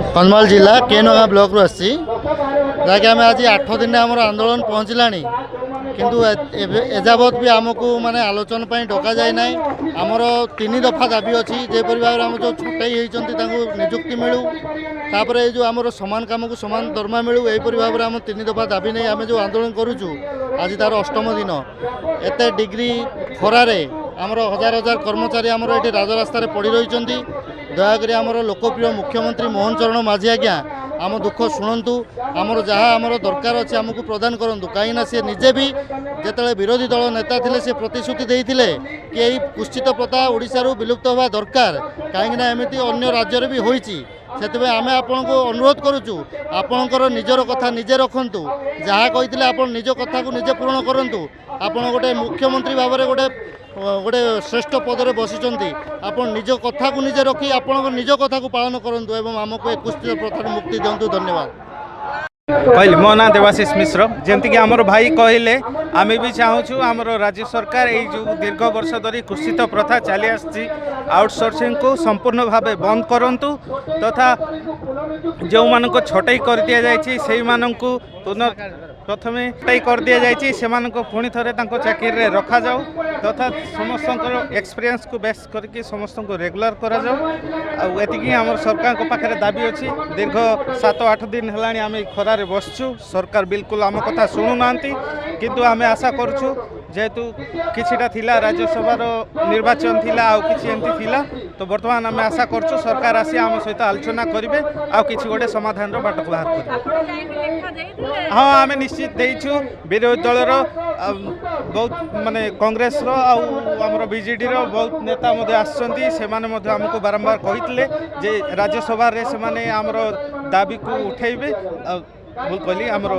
कंधमाल जिला केनगा ब्लॉक रु आसी जहाँकि आम आज 8 दिन आम आंदोलन पहुँचला किंतु एजावत भी आमको माने आलोचना डका जाए ना आमर 3 दफा दाबी अच्छी जेपरी भाव आम जो छुटाई होती निजुक्ति मिलू तापर जो आमर समान काम को समान दरमा मिलू यहीपरी भाव में आम 3 दफा दाबी नहीं आम जो आंदोलन करुचु आज तार 8म दिन एत डिग्री खरारे आमर हजार हजार कर्मचारी आमर ये राजरास्तार पड़ रही दयाकोरी आमर लोकप्रिय मुख्यमंत्री मोहन चरण माझी आज्ञा आम दुख शुणु आमर जहाँ आमर दरकार अच्छे आमको प्रदान करूँ कहीं सी निजे भी जिते विरोधी दल नेता थे से प्रतिश्रुति देते कि यही कुत्सित प्रथा ओडिशारू विलुप्त होगा दरकार कहीं एमती अन्य राज्य भी होती से आम आपण को अनुरोध करुचु आपणकर निजर कथा निजे रखु जहाँ कही आप निज कथा को निजे पूरण करूँ आपड़ गोटे मुख्यमंत्री भाव में गोटे गोटे श्रेष्ठ पदरे बसी आप निज कथा को निजे रखी आप निज कथा को पालन करूँ एवं आमको कुत्सित प्रथार मुक्ति दिंतु। धन्यवाद। कहली मो ना देवाशीष मिश्र जमती आमर भाई कहले आम भी चाहूँ आमर राज्य सरकार ये जो दीर्घ वर्ष धरी कुत्सित प्रथा चली आसी आउटसोर्सिंग को संपूर्ण भाव बंद करंतु तथा जो मानक छटाई कर दि जाइए से मानक प्रथमे छटाई कर दि जाइए से पुणी थे चाकरी रखा जाऊ तथा समस्त एक्सपीरियंस को बेस करके समस्त को रेगुलर करा जाऊ एतिकी आम सरकार पाखे दाबी अच्छी दीर्घ 7-8 दिन है आम खरारे बसचु सरकार बिल्कुल आम कथा शुणु ना किंतु आम आशा करूँ जेहेतु किछिटा थिला राज्यसभा निर्वाचन थिला आउ किछि एंती थिला तो वर्तमान आम आशा करूँ सरकार आसी आम सहित आलोचना करेंगे आउ किछि गोटे समाधान बाट को बाहर करेंगे। हाँ आम निश्चित देइछु विरोधी दलर बहुत माने कांग्रेस रो आमर बीजेडी रो बहुत नेता आसछन्ती सेमाने आमको बारंबार कहितले जे राज्यसभा रे सेमाने आमर दाबी को उठेबे भूल कहली आमर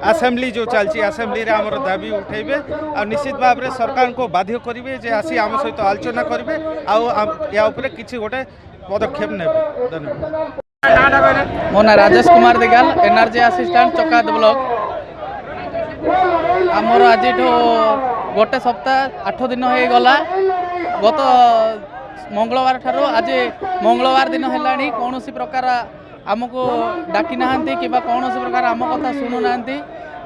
आसेम्बली जो चलती आसेम्बली रे आमर दाबी उठेबे आ निश्चित भाव में सरकार को बाध्य करेंगे जे आसी आम सहित आलोचना करेंगे या उपरे किछि गोटे पदक्षेप नेबे। धन्यवाद। मो ना राजेश कुमार दिगाल एनआरजी असिस्टेंट चकाद ब्लॉक आमर आज गोटे सप्ताह 8 दिन हो गला गत मंगलवार ठारू आज मंगलवार दिन है कौन प्रकार आमको डाकी ना कि कौन प्रकार आम कथा शुणु ना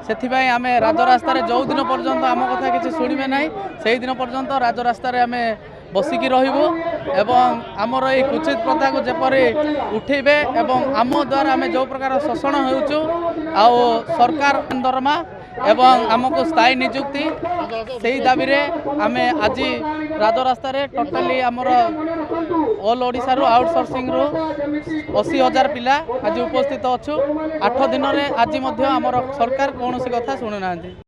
से आम राजरास्तार जो दिन पर्यंत आम कथा किसी शुणे ना से दिन पर्यंत राजरास्तार आम बसिकी रहिबु एवं आमर ये कुचित प्रथा को जेपरी उठेबे एवं आम द्वारा आम जो प्रकार शोषण होउछु आउ सरकार दरमा एवं आमको स्थायी निजुक्ति से दाबी रे आम आज राजरास्तार टोटाली आमर ऑल ओडिशा रु आउटसोर्सिंग रु 80,000 पिला आज उपस्थित अच्छु 8 दिन में आज आमर सरकार कौन कथा शुणुना।